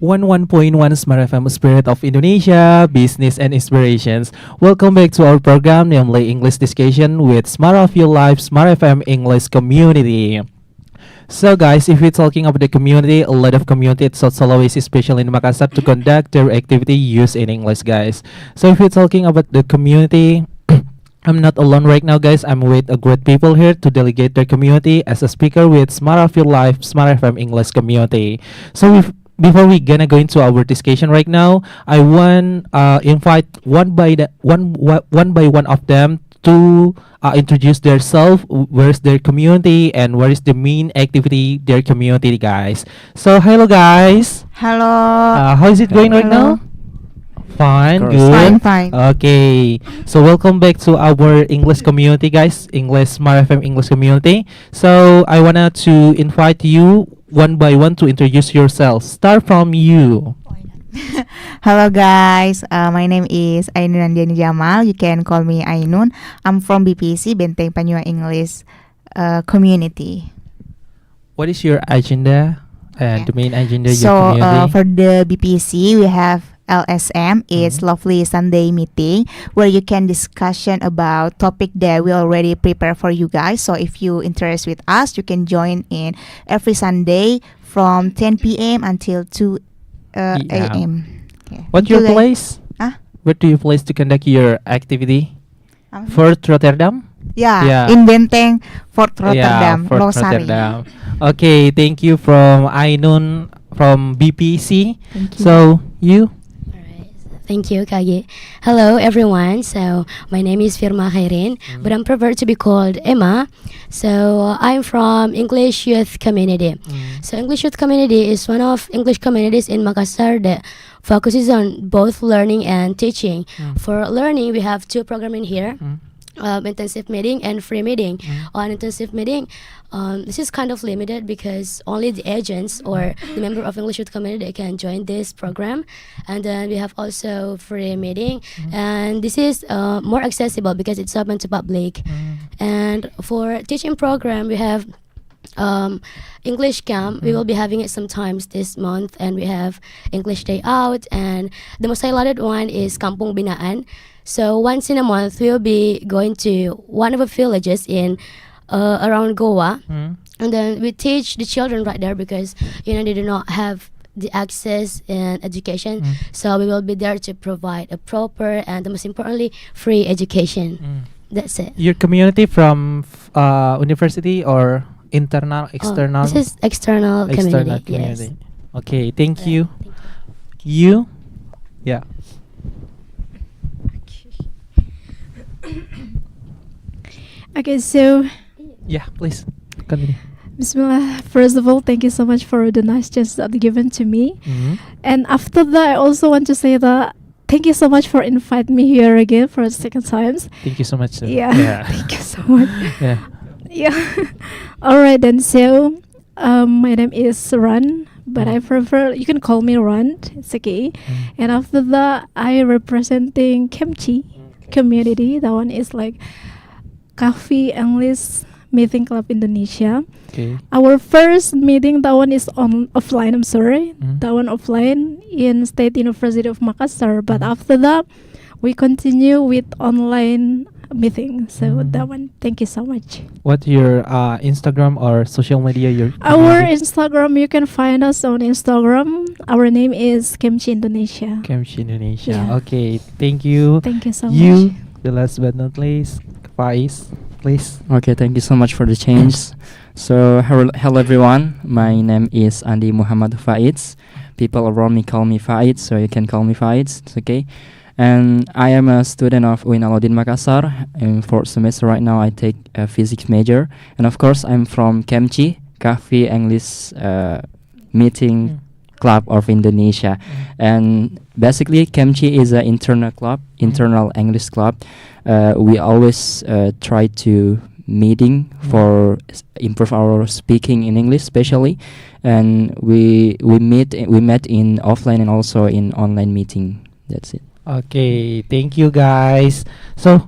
101.1 Smart FM Spirit of Indonesia, Business and Inspirations. Welcome back to our program, namely English Discussion with Smart of Your Life, Smart FM English Community. So guys, if we're talking about the community, a lot of community at South Sulawesi, especially in Makassar, to conduct their activity used in English, guys. So if we're talking about the community, I'm not alone right now, guys. I'm with a great people here to delegate their community as a speaker with Smart of Your Life, Smart FM English Community. So before we gonna go into our discussion right now, I want invite one by one of them to introduce themselves, where's their community, and what is the main activity their community, guys. So hello, guys. Hello. How is it going right Hello. now? Fine, Of course. good. Fine. Okay, so welcome back to our English community, guys. English Smart FM English community. So I wanna to invite you one by one to introduce yourself. Start from you. Hello guys, my name is Ainun Jamal. You can call me Ainun. I'm from BPEC, Benteng Panjua English community. What is your agenda and the main agenda of your So community? for the BPEC, we have LSM. It's lovely Sunday meeting where you can discussion about topic that we already prepare for you guys. So if you interest with us, you can join in every Sunday from 10 p.m. until 2 a.m. Yeah. What's Thank you, your guys. place? Huh? Where do you place to conduct your activity? Fort Rotterdam? Yeah, Yeah. in Benteng, Fort Yeah, Rotterdam, Fort Losari. Rotterdam. Okay, thank you from Ainun from BPC. Thank you. So you? Alright, thank you, Aghy. Hello, everyone. So my name is Firma Khairin, but I'm preferred to be called Emma. So I'm from English Youth Community. So English Youth Community is one of English communities in Makassar that focuses on both learning and teaching. For learning, we have two programs in here. Intensive meeting and free meeting. On intensive meeting, this is kind of limited because only the agents or the member of English Youth Community can join this program. And then we have also free meeting, and this is more accessible because it's open to public. And for teaching program, we have English camp. We will be having it sometimes this month, and we have English day out, and the most highlighted one is Kampung Binaan. So once in a month we will be going to one of the villages in around Goa, and then we teach the children right there because they do not have the access and education. So we will be there to provide a proper and most importantly free education. That's it. Your community from university or internal, external? This is external community. Yes. Okay, thank you. Thank You? Yeah. Okay, so Yeah, please continue. Bismillah. First of all, thank you so much for the nice chance that given to me. And after that, I also want to say that thank you so much for inviting me here again for the second times. Thank you so much. Sir. Yeah. Thank you so much. Yeah. Yeah. All right then. So, my name is Ran, but I prefer you can call me Ran. It's okay. And after that, I representing KEMCI community. That one is like Cafe English Meeting Club Indonesia. Okay. Our first meeting, that one is on offline. I'm sorry, that one offline in State University of Makassar. But after that, we continue with online meeting. So that one, thank you so much. What's your Instagram or social media? Your Our Instagram, you can find us on Instagram. Our name is KEMCI Indonesia. KEMCI Indonesia. Yeah. Okay, thank you. Thank you so You, much. the last but not least, Faiz, please. Okay, thank you so much for the change. So, hello everyone. My name is Andi Muhammad Faiz. People around me call me Faiz, so you can call me Faiz. It's okay. And I am a student of UIN Alauddin Makassar. In fourth semester right now, I take a physics major. And of course, I'm from KEMCI, Cafe English Meeting Club of Indonesia. And basically, KEMCI is an internal club, internal English club. We always try to meeting for improve our speaking in English, especially, and we met in offline and also in online meeting. That's it. Okay, thank you guys. So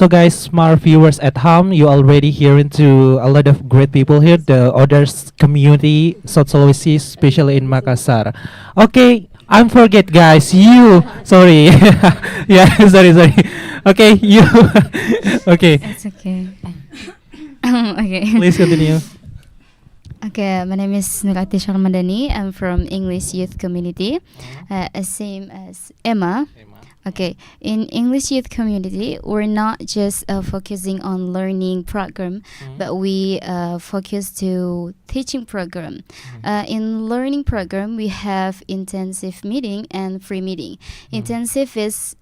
guys, smart viewers at home, you already hearing to a lot of great people here, the others community, South Sulawesi, especially in Makassar. Okay, I'm forget guys. You, sorry, yeah, sorry. Okay, you, okay, It's okay. Okay. please continue. Okay, my name is Nurati Sharmadani. I'm from English Youth Community, same as Emma. Okay, in English Youth Community, we're not just focusing on learning program, but we focus to teaching program. In learning program, we have intensive meeting and free meeting. Intensive is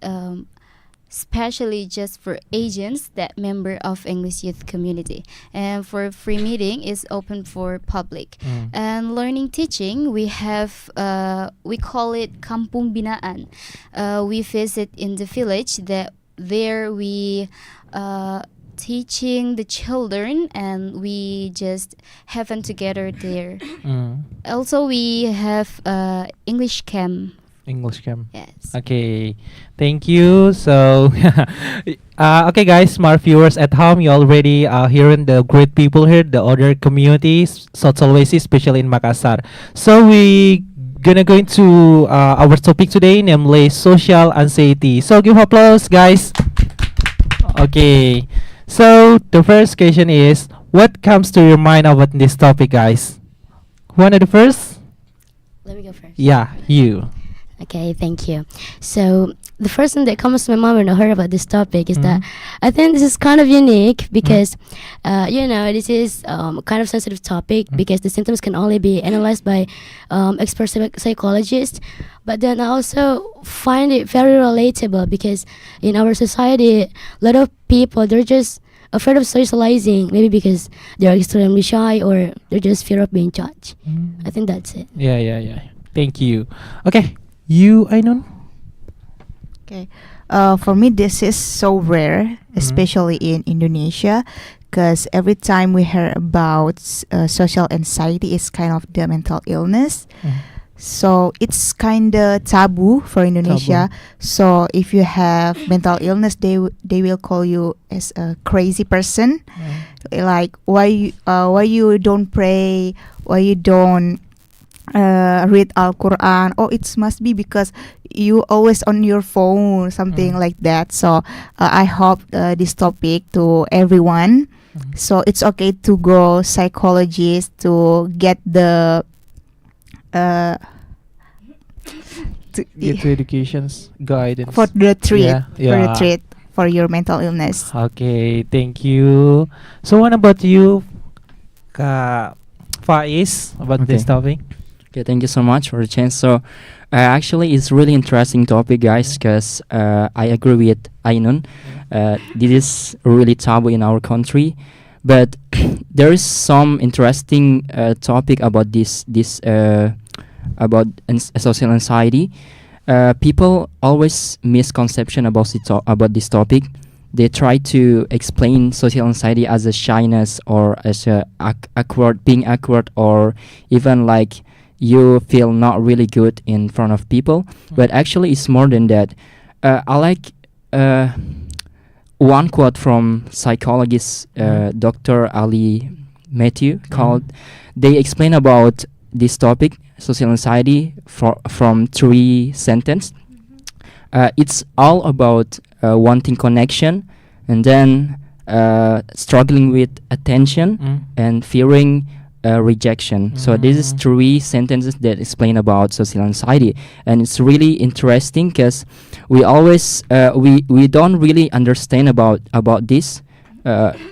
especially just for agents that member of English Youth Community, and for free meeting is open for public. And learning teaching, we have we call it Kampung Binaan. We visit in the village that there we teaching the children, and we just have them together there. Also we have English camp. English cam. Yes. Okay, thank you. So, okay, guys, smart viewers at home, you already hearing the great people here, the other communities, South Sulawesi, especially in Makassar. So we gonna go into our topic today, namely social anxiety. So give applause, guys. Okay, so the first question is, what comes to your mind about this topic, guys? One of the first? Let me go first. Yeah, you. Okay, thank you. So the first thing that comes to my mind when I heard about this topic is that I think this is kind of unique because, this is kind of sensitive topic because the symptoms can only be analyzed by expert psychologists. But then I also find it very relatable because in our society, a lot of people, they're just afraid of socializing, maybe because they're extremely shy or they're just fear of being judged. I think that's it. Yeah. Thank you. Okay, you, Ainun? Okay. For me, this is so rare, especially in Indonesia, because every time we hear about social anxiety, it's kind of the mental illness. So it's kind of taboo for Indonesia. So if you have mental illness, they will call you as a crazy person. Like why you don't pray, why you don't read Al-Quran. Oh, it must be because you always on your phone, something like that. So I hope this topic to everyone. So it's okay to go psychologist to get the Get to education's guidance. for the treat Yeah. for the treat for your mental illness. Okay, thank you. So what about you, Kak Faiz, about this Okay. topic? Okay, thank you so much for the chance. So, actually, it's really interesting topic, guys, because I agree with Ainun. This is really taboo in our country, but there is some interesting topic about this about social anxiety. People always misconception about about this topic. They try to explain social anxiety as a shyness or as a being awkward, or even like you feel not really good in front of people. But actually it's more than that. I like one quote from psychologist Dr. Ali Matthew called, they explain about this topic, social anxiety, from 3 sentences. It's all about wanting connection, and then struggling with attention, and fearing rejection. So this is 3 sentences that explain about social anxiety, and it's really interesting because we always we don't really understand about this.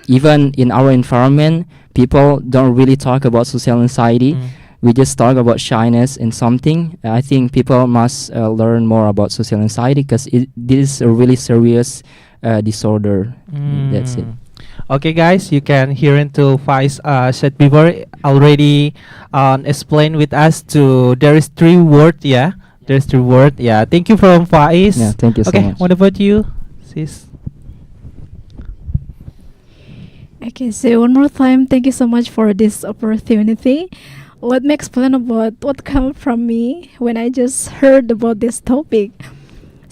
Even in our environment, people don't really talk about social anxiety. We just talk about shyness and something. I think people must learn more about social anxiety because this is a really serious disorder. That's it. Okay, guys, you can hear into Faiz said before already explain with us to there is 3 word. Yeah, there's 3 word. Yeah, thank you from Faiz. Yeah, thank you so Okay, much. what about you, sis? Okay, so one more time, thank you so much for this opportunity. Let me explain about what came from me when I just heard about this topic.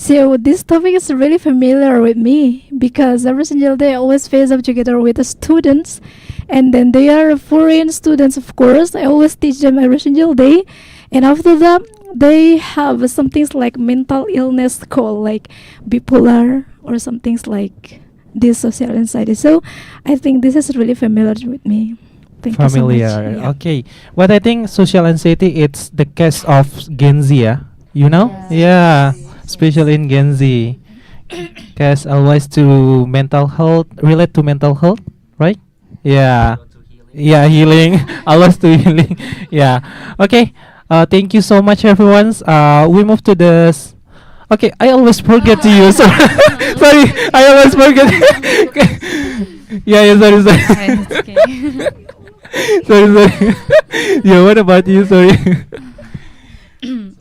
So this topic is really familiar with me because every single day I always face up together with the students, and then they are foreign students. Of course, I always teach them every single day, and after that they have some things like mental illness called like bipolar or some things like this social anxiety. So I think this is really familiar with me. Thank you so much. Familiar. Yeah. Okay. What I think social anxiety, it's the case of Gen Z, yeah? You know? Yeah. Especially in Gen Z. Cause always to mental health, relate to mental health, right? Yeah. Yeah, healing. Always to healing. Yeah. Okay. Thank you so much, everyone. We move to this. Okay, I always forget to use. Sorry, I always forget. Yeah, sorry, sorry. Alright, it's okay. Sorry. Yeah, what about you? Sorry.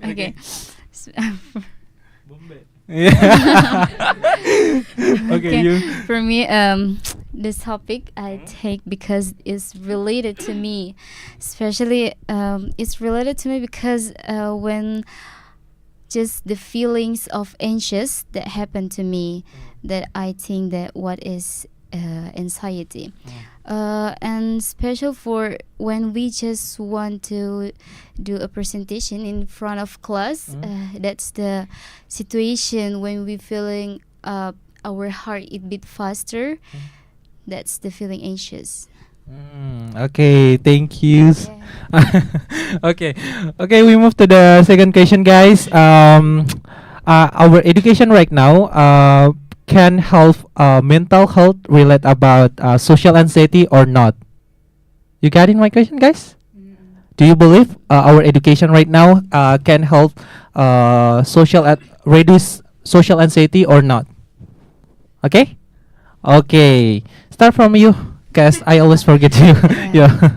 Okay. Yeah. Okay, you. For me, this topic I take because it's related to me, especially it's related to me because when just the feelings of anxious that happen to me, that I think that what is anxiety. And special for when we just want to do a presentation in front of class, that's the situation when we feeling our heart it beat faster. That's the feeling anxious. Okay, thank you. Okay, we move to the second question, guys. Our education right now can help mental health relate about social anxiety or not? You got in my question, guys? Do you believe our education right now can help reduce social anxiety or not? Okay. Start from you, cause I always forget you. Yeah.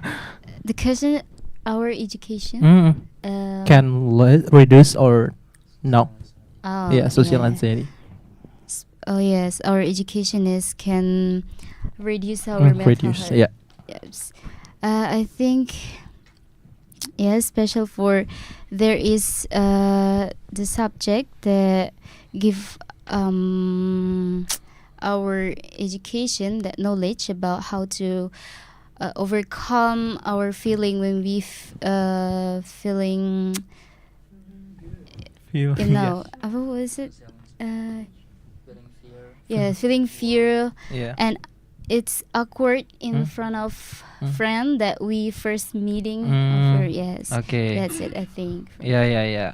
The question, our education Can reduce or no? oh, Yeah, social yeah. anxiety. Oh yes, our education is can reduce our mental Reduce. health. Yeah. Yes. I think yes, special for there is the subject that give our education that knowledge about how to overcome our feeling when we feeling You. what was it feeling fear Yeah. and it's awkward in Mm. front of Mm. friend that we first meeting Mm. over. Yes, Okay. that's it I think. Yeah.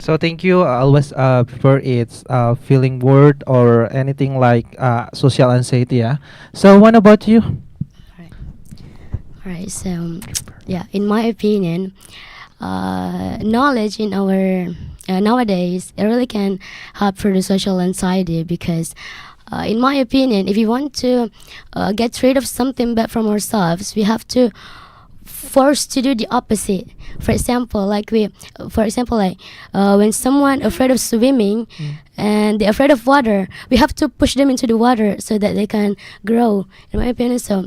So thank you. I always prefer it's feeling word or anything like social anxiety. Yeah. So what about you? Alright, so yeah, in my opinion, knowledge in our nowadays it really can help for the social anxiety because, in my opinion, if you want to get rid of something bad from ourselves, we have to force to do the opposite. For example, when someone afraid of swimming and they're afraid of water, we have to push them into the water so that they can grow. In my opinion, so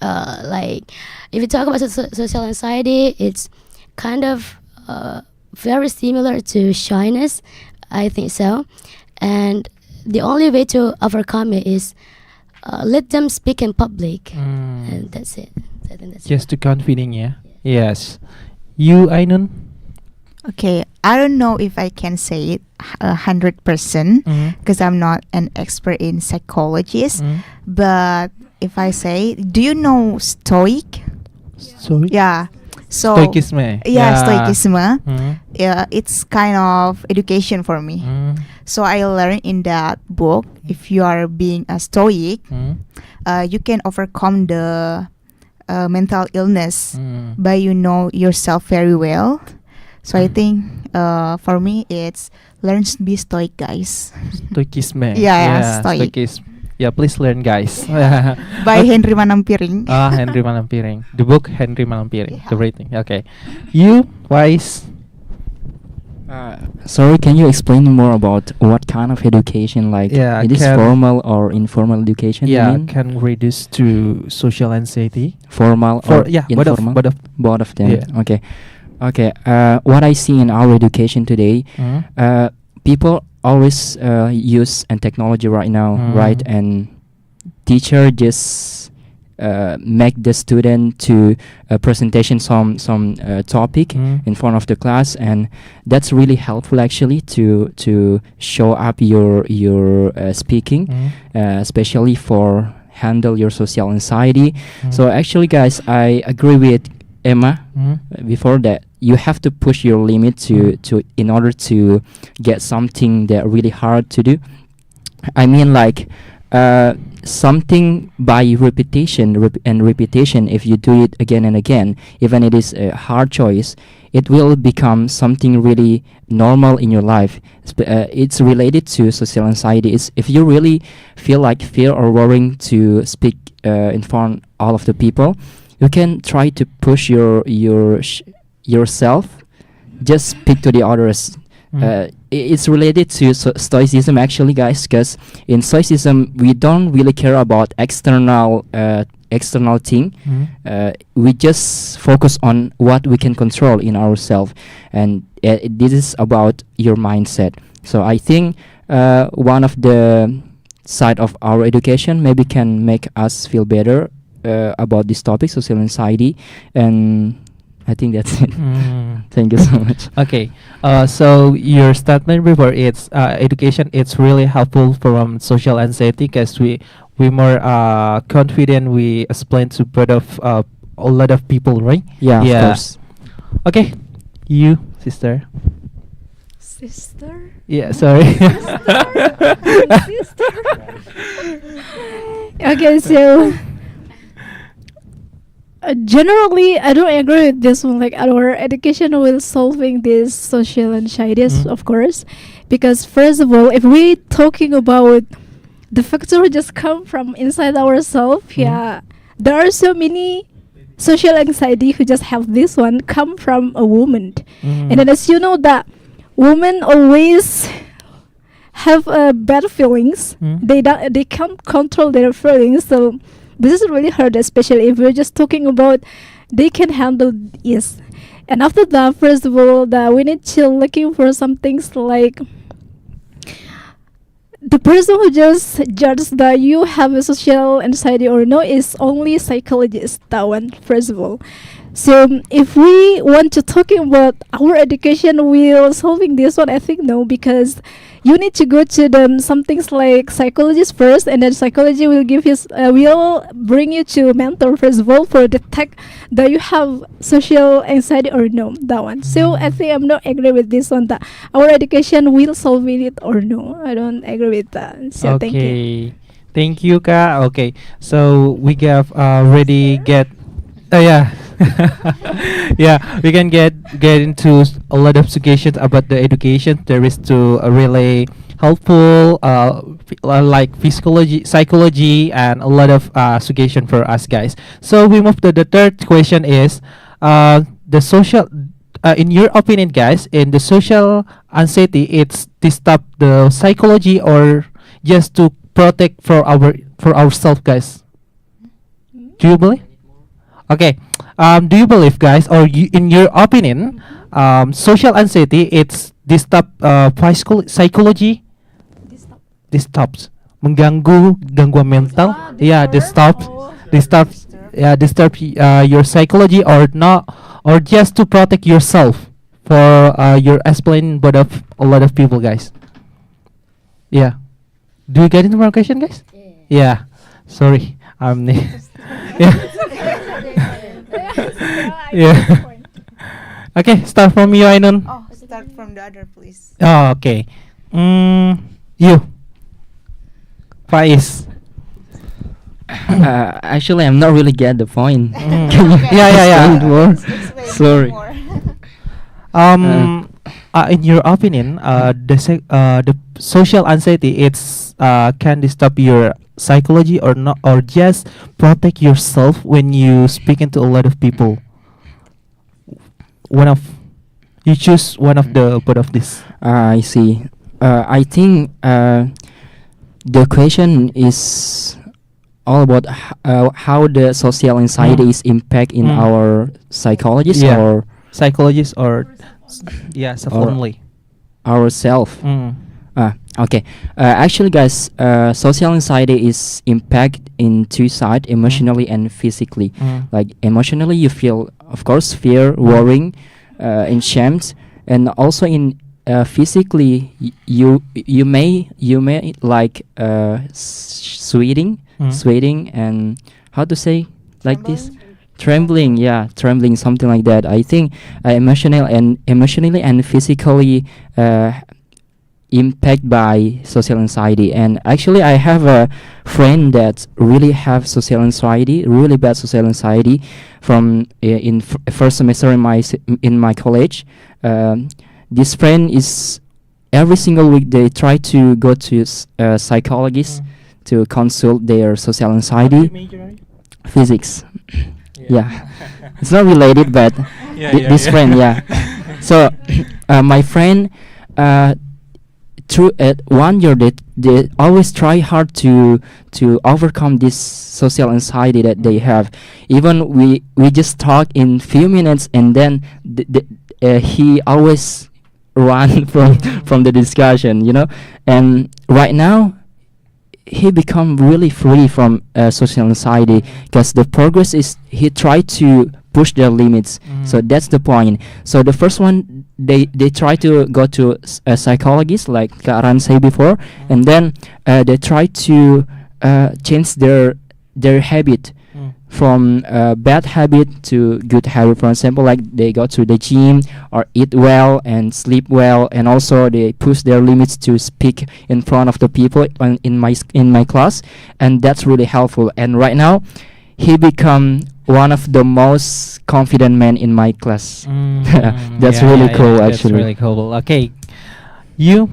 like if you talk about social anxiety, it's kind of very similar to shyness, I think so. And the only way to overcome it is let them speak in public, and that's it. I think that's Just to confident, yeah. Yes. You, Ainun? Okay, I don't know if I can say it 100% because I'm not an expert in psychologist. But if I say, do you know Stoic? Sorry. Yeah. So Stoicism. yeah, Stoicism. Mm. Yeah, it's kind of education for me. So I learned in that book, if you are being a Stoic, you can overcome the mental illness by you know yourself very well. So I think for me it's learn to be stoic, guys. Stoicism. Yeah, stoic. Stoicism. Yeah, please learn, guys. By Henry Manampiring. Henry Malampiring. The book Henry Malampiring. The Yeah. rating. Okay. You, Wise. Sorry, can you explain more about what kind of education, like Yeah, it is can- formal or informal education? you Yeah, mean? can reduce to social anxiety. Formal For or yeah, informal? both of them. Yeah. Okay. What I see in our education today, people always use and technology right now, right? And teacher just make the student to presentation some topic in front of the class, and that's really helpful actually to show up your speaking, especially for handle your social anxiety. So actually, guys, I agree with Emma before that. You have to push your limit to in order to get something that really hard to do. I mean, like something by repetition and repetition. If you do it again and again, even it is a hard choice, it will become something really normal in your life. It's related to social anxiety. It's if you really feel like fear or worrying to speak in front all of the people, you can try to push yourself. Just speak to the others. It's related to stoicism actually, guys, because in stoicism we don't really care about external thing. We just focus on what we can control in ourselves, and this is about your mindset. So I think one of the side of our education maybe can make us feel better about this topic, social anxiety, and I think that's it. Thank you so much. Okay, so your statement before it's education. It's really helpful from social anxiety because we more confident. We explain to both of a lot of people, right? Yeah, of course. Okay, you sister. Sister? Yeah, sorry. Sister. Okay, so generally, I don't agree with this one. Like our education will solving this social anxieties, of course, because first of all, if we talking about the factor just come from inside ourselves, yeah, there are so many social anxiety who just have this one come from a woman, and then as you know that women always have bad feelings. They can't control their feelings, so this is really hard, especially if we're just talking about they can handle yes. And after that, first of all, that we need to looking for some things like the person who just judges that you have a social anxiety or no is only psychologist. That one, first of all. So if we want to talking about our education will solving this one, I think no, because you need to go to them some things like psychologist first, and then psychology will give his will bring you to mentor first of all for detect that you have social anxiety or no, that one. So I think I'm not agree with this one that our education will solve it or no. I don't agree with that. So Okay, thank you. thank you, Ka. Okay, so we have already get. Yeah. Yeah, we can get into a lot of suggestions about the education. There is to really helpful, like physiology, psychology, and a lot of suggestion for us guys. So we move to the third question is, the social. In your opinion, guys, in the social anxiety, it's to stop the psychology or just to protect for ourselves, guys. Do you believe? Okay. Do you believe, guys, or in your opinion, social anxiety it's disturb psychology, disturbs, mengganggu, gangguan mental, yeah, disturbs, yeah, your psychology or not, or just to protect yourself for your explain, but of a lot of people, guys. Yeah. Do you get into my question, guys? Yeah. Sorry, yeah. Yeah. Okay, start from you, Ainun. Oh, start from the other, please. Oh, okay. You, Faiz. Actually, I'm not really get the point. Mm. Can you Yeah. explain more? Explain Sorry. more. In your opinion, the social anxiety it's can disturb your psychology or not, or just protect yourself when you speaking to a lot of people. One of you choose one of the both of this. I see. I think the question is all about how the social anxiety is impact in our psychologist Yeah. or Psychologist or yeah, self Or- only. ourself. Okay. Actually, guys, social anxiety is impact in two sides, emotionally and physically. Like emotionally, you feel, of course, fear, worrying, and shamed, and also in physically, you may like sweating, and how to say like this. Trembling, yeah, trembling, something like that. I think emotionally and physically impact by social anxiety. And actually, I have a friend that really have social anxiety, really bad social anxiety, from in first semester in my college. This friend is every single week they try to go to psychologist to consult their social anxiety. Physics. Yeah, it's not related, but this friend, yeah. So my friend, through 1 year, they always try hard to overcome this social anxiety that they have. Even we just talk in few minutes, and then he always run from the discussion, And right now, he become really free from social anxiety, because the progress is he tried to push their limits. So that's the point. So the first one, they try to go to a psychologist, like Kak Ran said before, and then they try to change their habit from bad habit to good habit. For example, like they go to the gym or eat well and sleep well, and also they push their limits to speak in front of the people in my class, and that's really helpful. And right now, he become one of the most confident men in my class. That's really cool, actually. That's really cool. Okay, you.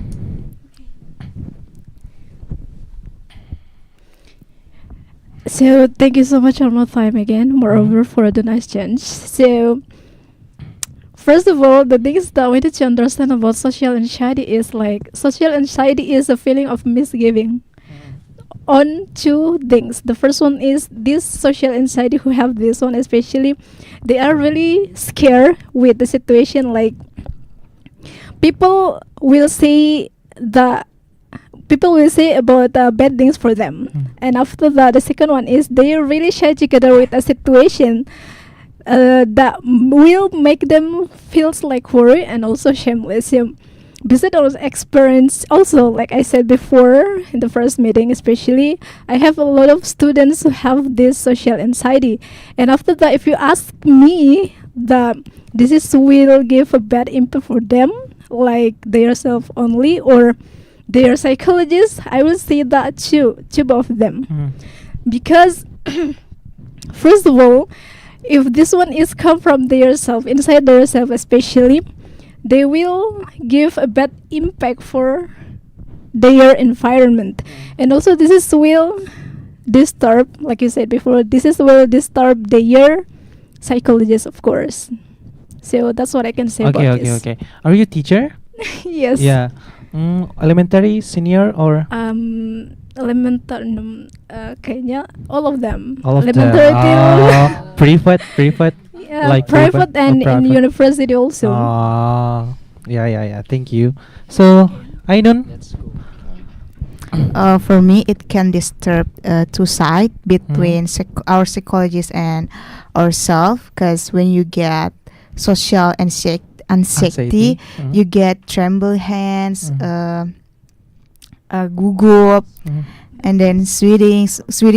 So thank you so much one more time again, moreover, for the nice change. So first of all, the things that we need to understand about social anxiety is like social anxiety is a feeling of misgiving on two things. The first one is this social anxiety who have this one especially, they are really scared with the situation. Like people will say about bad things for them. And after that, the second one is they are really shy together with a situation that will make them feels like worry and also shameless. So besides those experience, also like I said before in the first meeting, especially I have a lot of students who have this social anxiety. And after that, if you ask me that this is will give a bad impact for them, like their self only or their psychologists, I will say that two both of them. Because first of all, if this one is come from their self, inside their self especially, they will give a bad impact for their environment. And also this is will disturb, like you said before, this is will disturb their psychologist, of course. So that's what I can say about this. Okay. Are you a teacher? Yes. Yeah. Elementary, senior, or Elementary, kayaknya all of them. all of them? Elementary till Private, yeah, like private and in private. university also. Yeah. Thank you. So, Ainun. For me, it can disturb two sides between our psychologist and ourselves. Because when you get social anxiety, you get tremble hands, gugup, and then sweating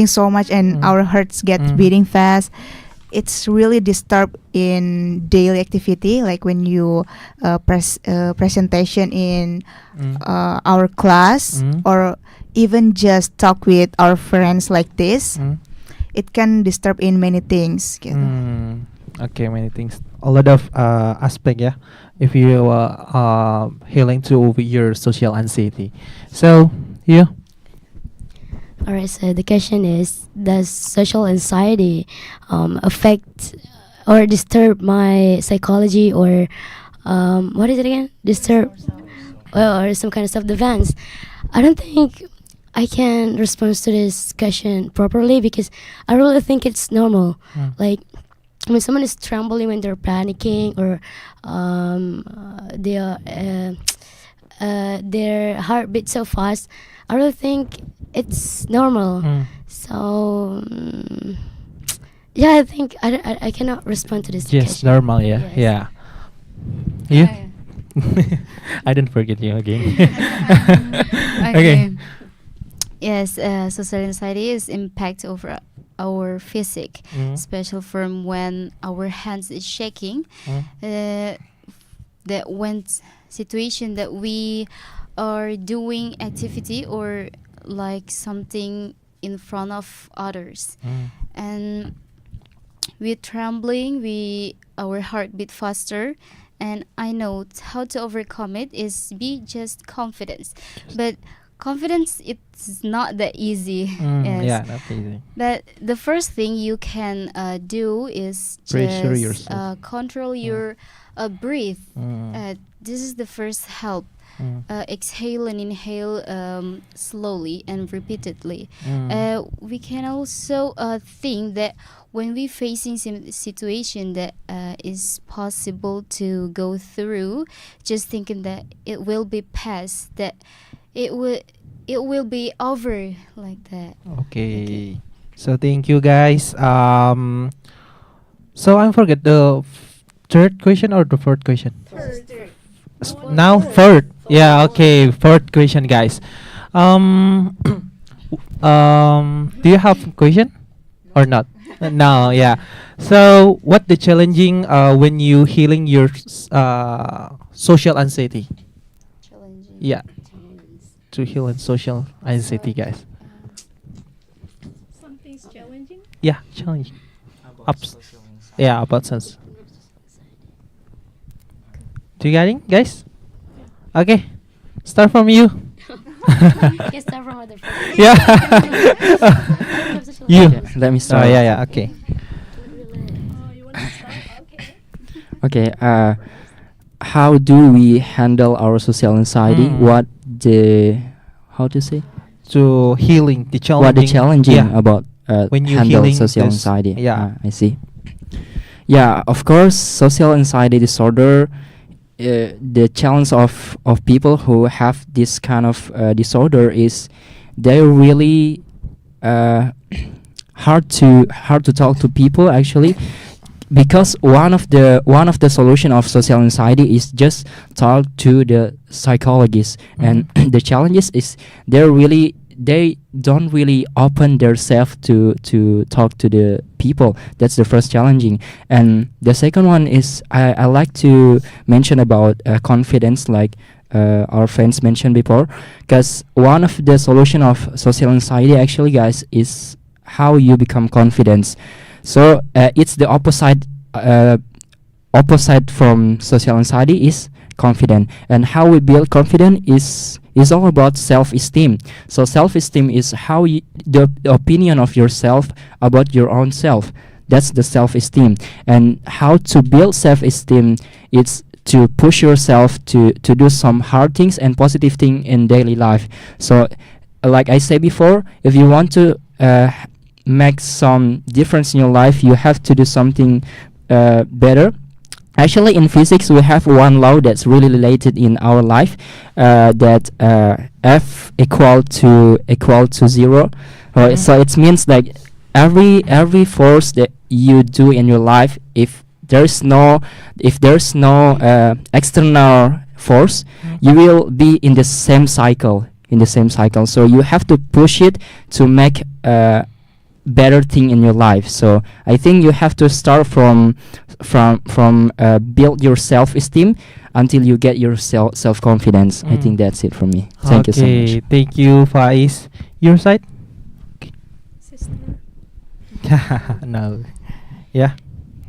so much, and our hearts get beating fast. It's really disturbed in daily activity, like when you presentation in our class, or even just talk with our friends like this. It can disturb in many things. Okay, many things. A lot of aspect, yeah. If you healing to your social anxiety. So, yeah. Alright, so the question is, does social anxiety affect or disturb my psychology, or what is it again? Disturb or some kind of self-defense? I don't think I can respond to this question properly, because I really think it's normal. Like when someone is trembling when they're panicking, or they are their heartbeat so fast, I really think it's normal. So yeah, I think I cannot respond to this Yes, question. normal. Yeah, Yes. yeah. You? Yeah. I didn't forget you again. Okay. Yes, social anxiety is impact over our physique, especially from when our hands is shaking. That when situation that we are doing activity or like something in front of others, and we're trembling, our heart beat faster. And I know how to overcome it is be just confidence, but confidence it's not that easy. Yes. Yeah, not easy. But the first thing you can do is Pressure just yourself. control your breathe. This is the first help. Exhale and inhale slowly and repeatedly. We can also think that when we facing some situation that is possible to go through, just thinking that it will be past, that it will be over like that. Okay. So thank you guys. So I forget the third question or the fourth question. Now fourth. Yeah. Okay. Fourth question, guys. Do you have question or not? No. Yeah. So what the challenging when you healing your social anxiety? Challenging. Yeah. To heal and social anxiety, guys. Something's challenging. Yeah, challenging. Ups. Yeah, about sense. Do you getting, guys? Okay, start from you. You can start from other person. Yeah. You. Okay, let me Oh start. yeah. Okay. Oh, you want to start? Okay. Okay. How do we handle our social anxiety? What the how to say? So healing the challenging. What the challenging Yeah. about When you handle healing social this- anxiety? yeah. I see. Yeah, of course, social anxiety disorder. The challenge of people who have this kind of disorder is they're really hard to talk to people actually, because one of the solution of social anxiety is just talk to the psychologist. And the challenges is they don't really open themselves to talk to the people. That's the first challenging. And the second one is I like to mention about confidence, like our friends mentioned before, because one of the solution of social anxiety actually, guys, is how you become confident. So it's the opposite from social anxiety is confident. And how we build confidence is all about self-esteem. So self-esteem is how the opinion of yourself about your own self. That's the self-esteem. And how to build self-esteem, it's to push yourself to do some hard things and positive thing in daily life. So like I said before, if you want to make some difference in your life, you have to do something better. Actually, in physics, we have one law that's really related in our life, that F equal to 0. So it means like every force that you do in your life, if there's no external force, you will be in the same cycle. So you have to push it to make better thing in your life. So I think you have to start from build your self-esteem until you get your self-confidence. I think that's it from me. Thank you so much. Thank you, Faiz. Your side? Sister. No. Yeah.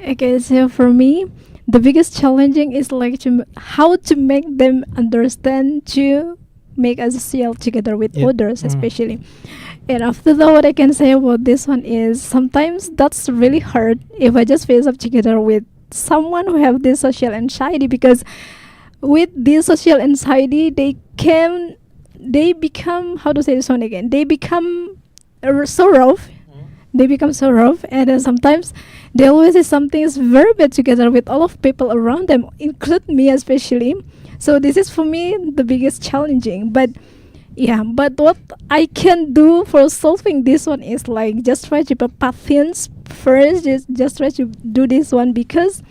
Okay, so for me, the biggest challenging is like how to make them understand to make us feel together with Yeah. others, especially. And after that, what I can say about this one is sometimes that's really hard if I just face up together with someone who have this social anxiety, because with this social anxiety, they become, how to say this one again, they become so rough. They become so rough, and then sometimes they always say something is very bad together with all of people around them, include me especially. So this is for me the biggest challenging. But yeah, but what I can do for solving this one is like just try to be patience first. Just try to do this one, because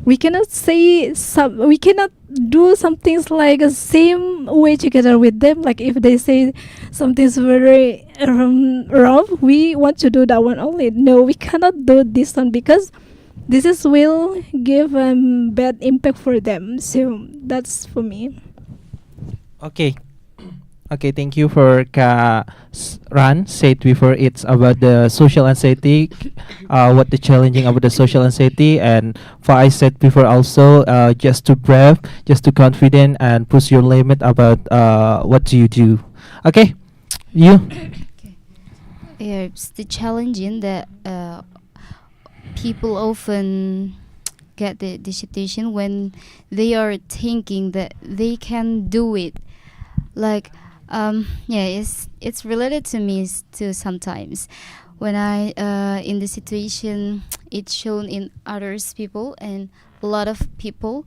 we cannot say we cannot do some things like the same way together with them. Like if they say something's very wrong, we want to do that one only. No, we cannot do this one, because this is will give bad impact for them. So that's for me. Okay. Okay, thank you for Ran said before. It's about the social anxiety, what the challenging about the social anxiety, and Faiz said before also, just to brave, just to confident and push your limit about what do you do. Okay, you. Yeah, it's the challenging that people often get the situation when they are thinking that they can do it. Like, yeah, it's related to me too sometimes. When I in the situation, it's shown in others people and a lot of people.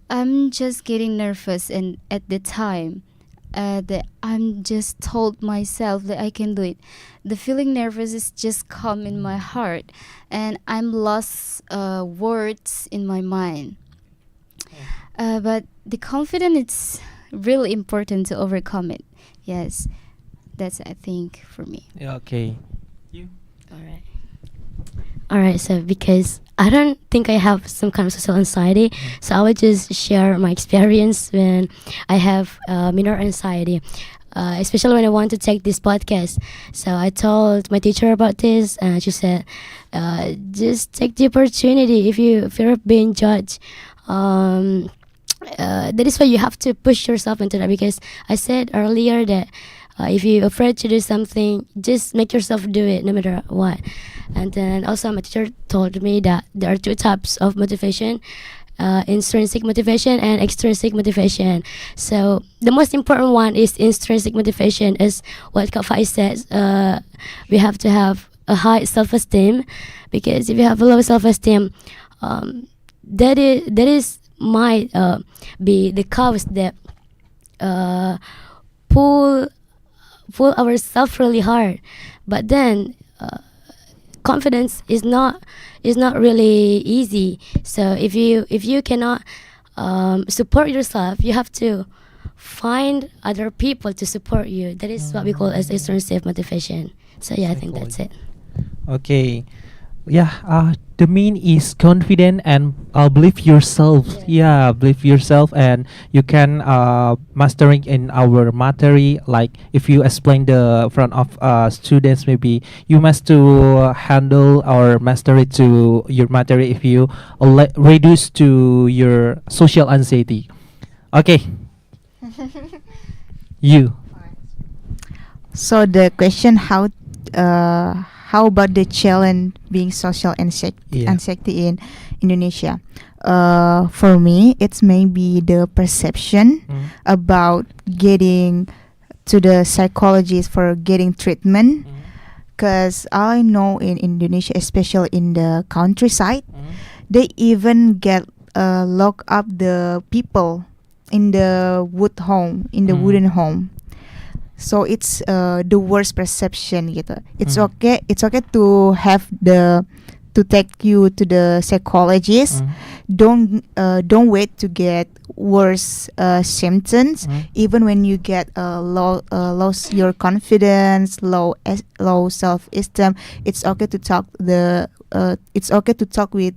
I'm just getting nervous, and at the time, that I'm just told myself that I can do it. The feeling nervous is just come in my heart, and I'm lost words in my mind. But the confidence, it's really important to overcome it. Yes, that's I think for me. Okay. All right, so because I don't think I have some kind of social anxiety, so I would just share my experience when I have minor anxiety, especially when I want to take this podcast. So I told my teacher about this, and she said, just take the opportunity. If you fear of being judged, that is why you have to push yourself into that. Because I said earlier that if you're afraid to do something, just make yourself do it no matter what. And then also my teacher told me that there are two types of motivation, intrinsic motivation and extrinsic motivation. So the most important one is intrinsic motivation, is what Faiz says. We have to have a high self-esteem, because if you have a low self-esteem, that is might be the cause that pull ourselves really hard. But then confidence is not really easy. So if you cannot support yourself, you have to find other people to support you. That is what we call as extrinsic motivation. So yeah, I think that's it. Okay. Yeah, the main is confident and believe yourself. Yeah, believe yourself, and you can mastering in our material. Like if you explain the front of students, maybe you must to handle or master it to your material. If you reduce to your social anxiety. Okay. You. So the question, how about the challenge being social anxiety in Indonesia? For me, it's maybe the perception about getting to the psychologist for getting treatment. Because I know in Indonesia, especially in the countryside, they even get lock up the people in the wooden home. So it's the worst perception gitu. It's okay to have to take you to the psychologist. Don't wait to get worse symptoms. Even when you get lost your confidence, low self-esteem, it's okay to talk with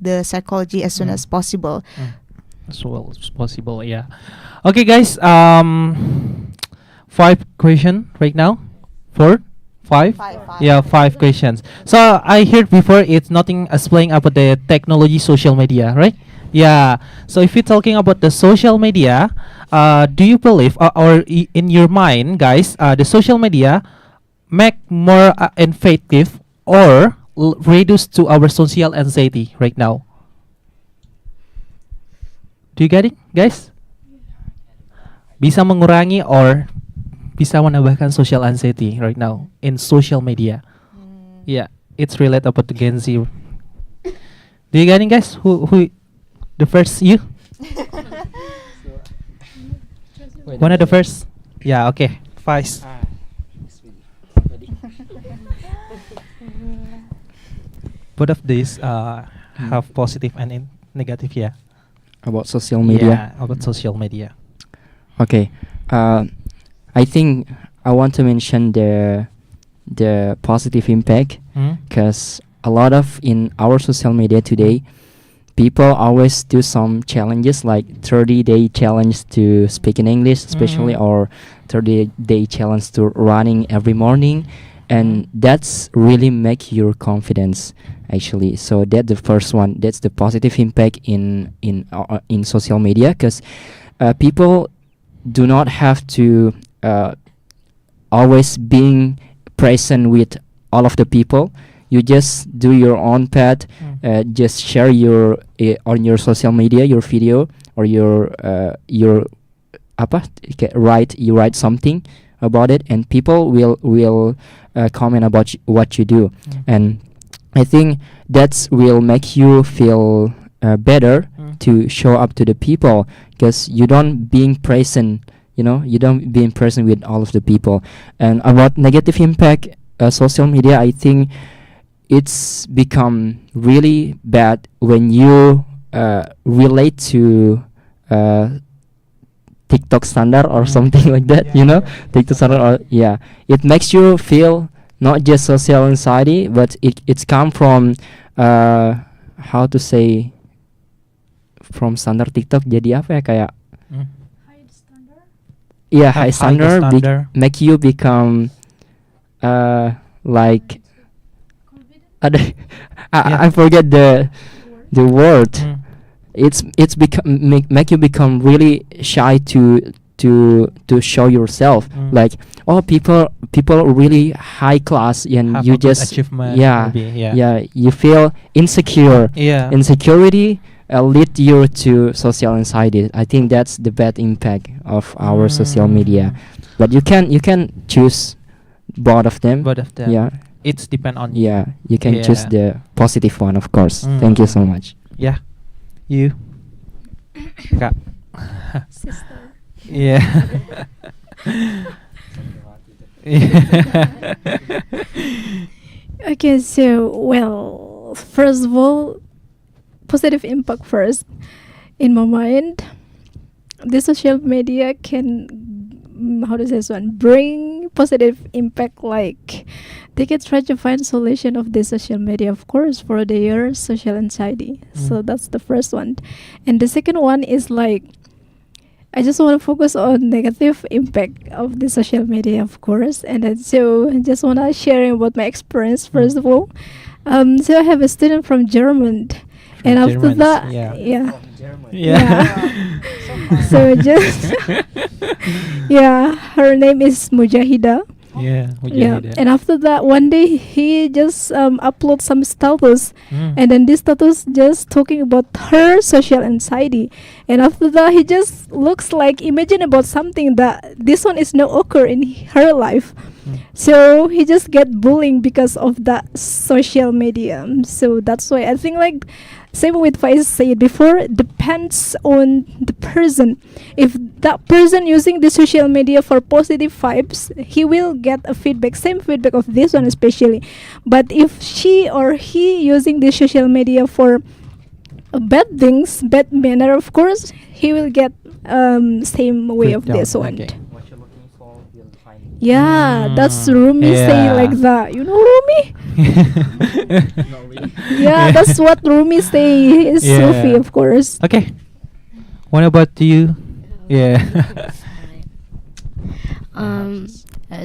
the psychology as soon as possible. As well as possible, yeah. Okay, guys. 5 question right now. 4, 5. Yeah, 5 questions. So I heard before it's nothing explain about the technology, social media, right? Yeah. So if you're talking about the social media, do you believe or in your mind, guys, the social media make more effective or reduce to our social anxiety right now? Do you get it, guys? Bisa mengurangi or bisa menambahkan social anxiety right now in social media? Yeah, it's related about the Gen Z. Do you get it, guys? Who the first, you? One of the first. Yeah. Okay. Faiz. Both of these have positive and negative. Yeah. About social media. Yeah. About social media. Okay. I think I want to mention the positive impact, because a lot of in our social media today, people always do some challenges like 30-day challenge to speak in English, especially, or 30-day challenge to running every morning, and that's really make your confidence actually. So that's the first one. That's the positive impact in social media, because people do not have to always being present with all of the people. You just do your own path, just share your on your social media your video or your apa you write something about it, and people will comment about what you do, and I think that's will make you feel better to show up to the people, because you don't being present, you don't being present with all of the people. And about negative impact, social media, I think it's become really bad when you relate to TikTok standard or something like that, TikTok standard, or it makes you feel not just social anxiety, but it's come from how to say, from standard TikTok jadi apa ya, kayak high standard make you become like I forget the word. It's become make you become really shy to show yourself, like, oh, people really high class, and have you a good just achievement, maybe, you feel insecure. Yeah. Insecurity lead you to social anxiety. I think that's the bad impact of our social media, but you can choose both of them. Yeah, It's depend on you. yeah, you can choose the positive one, of course. Thank you so much. Yeah. You. Kak. Sister. Yeah. Okay, so first of all, positive impact first. In my mind, the social media can, how to say this one, bring positive impact. Like they can try to find solution of the social media, of course, for their social anxiety. So that's the first one, and the second one is like, I just want to focus on negative impact of the social media, of course, and then so I just want to share about my experience first of all. So I have a student from German, and after that, yeah. So just her name is Mujahida. And after that, one day he just upload some status, and then this status just talking about her social anxiety, and after that he just looks like imagine about something that this one is no occur in her life. So he just get bullying because of that social media. So that's why I think, like same with Faiz said before, depends on the person. If that person using the social media for positive vibes, he will get a feedback, same feedback of this one especially. But if she or he using the social media for bad things, bad manner, of course he will get same way of this one. What you're looking for, you'll find it. Yeah, that's Rumi say like that. You know Rumi? Not really. Yeah, that's what Rumi say. Is Sufi, of course. Okay. What about you? Yeah.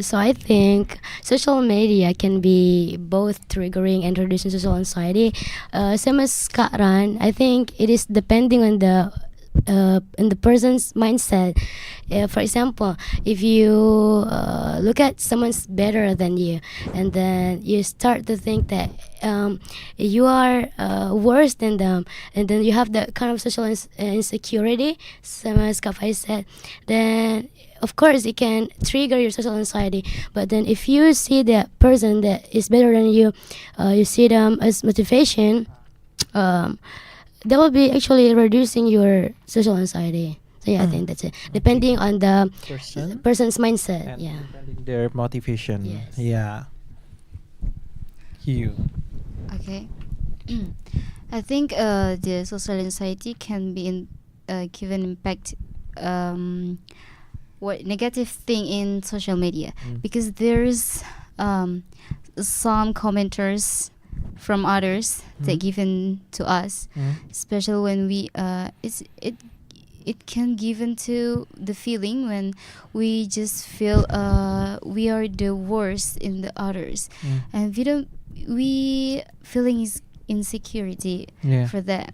So I think social media can be both triggering and reducing social anxiety. Same as Kak Ran, I think it is depending on the person's mindset. For example, if you look at someone's better than you, and then you start to think that you are worse than them, and then you have that kind of social insecurity, same as Kafai said, then of course it can trigger your social anxiety. But then if you see that person that is better than you, you see them as motivation, that will be actually reducing your social anxiety. So yeah, I think that's it. Depending on the Person person's mindset. and Yeah. depending their motivation. Yes. Yeah. You. Okay. I think the social anxiety can be given impact what negative thing in social media because there's some commenters from others that given to us, especially when we it can given to the feeling when we just feel we are the worst in the others, and we feeling is insecurity Yeah. for that.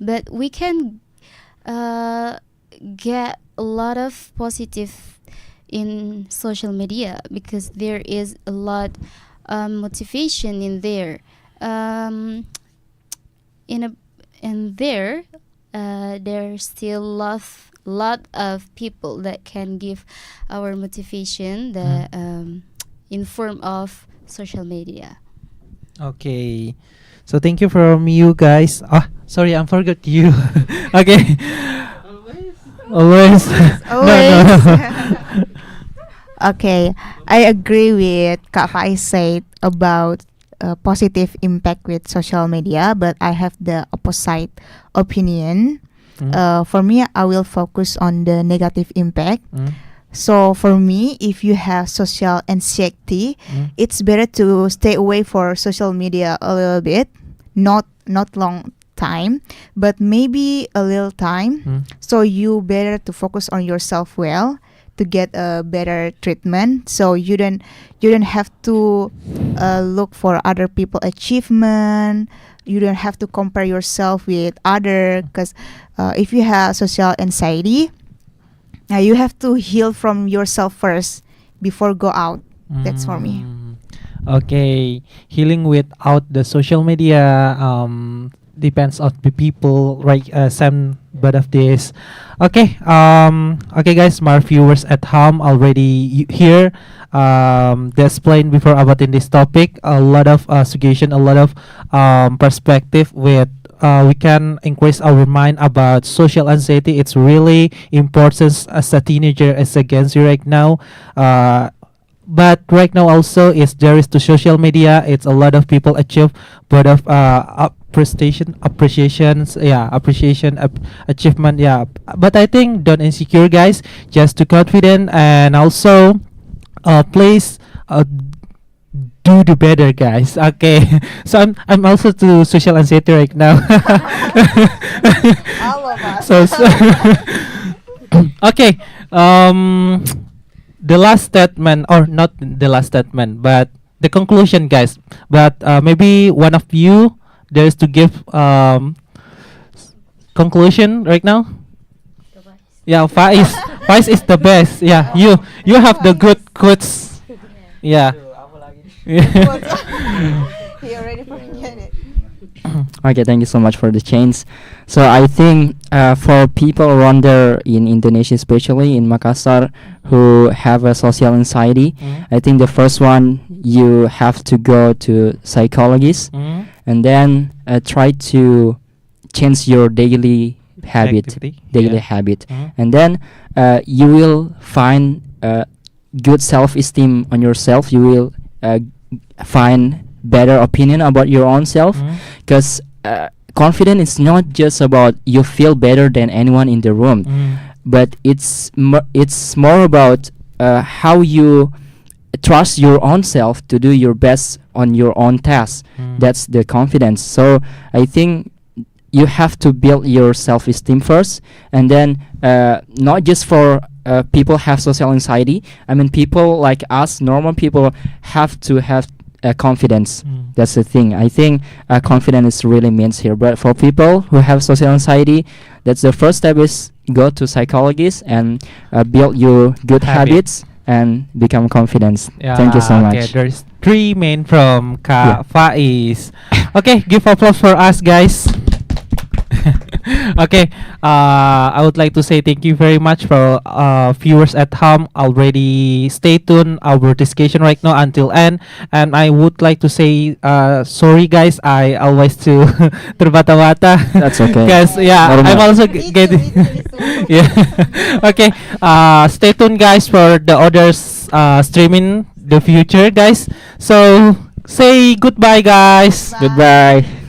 But we can get a lot of positive in social media because there is a lot motivation in there. In there, there's still lot of people that can give our motivation the in form of social media. Okay. So thank you from you guys. Ah, sorry, I forgot you. Okay. Always. Always. Okay, I agree with Kak Faiz said about positive impact with social media, but I have the opposite opinion. For me, I will focus on the negative impact. So for me, if you have social anxiety, it's better to stay away for social media a little bit, not long time, but maybe a little time. So you better to focus on yourself well to get a better treatment. So you don't have to look for other people achievement. You don't have to compare yourself with other, because if you have social anxiety, you have to heal from yourself first before go out. That's for me. Okay, healing without the social media depends on the people, right? Some but of this. Okay, okay, guys, smart viewers at home already here. They explained before about in this topic a lot of suggestion, a lot of perspective with. We can increase our mind about social anxiety. It's really important as a teenager, as against you right now. But right now also is there is to social media. It's a lot of people achieve, but of appreciations, yeah, achievement, yeah. But I think don't insecure, guys. Just to confident and also, please. Do the better, guys. Okay. So I'm also to social anxiety right now. All of us. So okay. The last statement, or not the last statement, but the conclusion, guys. But maybe one of you there is to give conclusion right now. Yeah, Faiz. Faiz is the best. Yeah, you have the good quotes. Yeah. He already forget it. Okay, thank you so much for the change. So I think for people around there in Indonesia, especially in Makassar, who have a social anxiety, I think the first one, you have to go to psychologist and then try to change your daily habit, habit, and then you will find good self-esteem on yourself. You will find better opinion about your own self, because confidence is not just about you feel better than anyone in the room, but it's more about how you trust your own self to do your best on your own tasks. That's the confidence. So I think you have to build your self-esteem first, and then not just for people have social anxiety. I mean, people like us, normal people, have to have confidence. That's the thing. I think confidence really means here. But for people who have social anxiety, that's the first step, is go to psychologist and build your good habits and become confident. Yeah, Thank you so much. Okay, there's 3 main from Kak Faiz. Okay, give applause for us, guys. Okay, I would like to say thank you very much for viewers at home already stay tuned our discussion right now until end, and I would like to say sorry guys, I always to terbata-bata. That's okay. Because yeah, Normal. I'm also getting yeah. Okay, stay tuned guys for the others streaming the future guys. So say goodbye guys. Goodbye.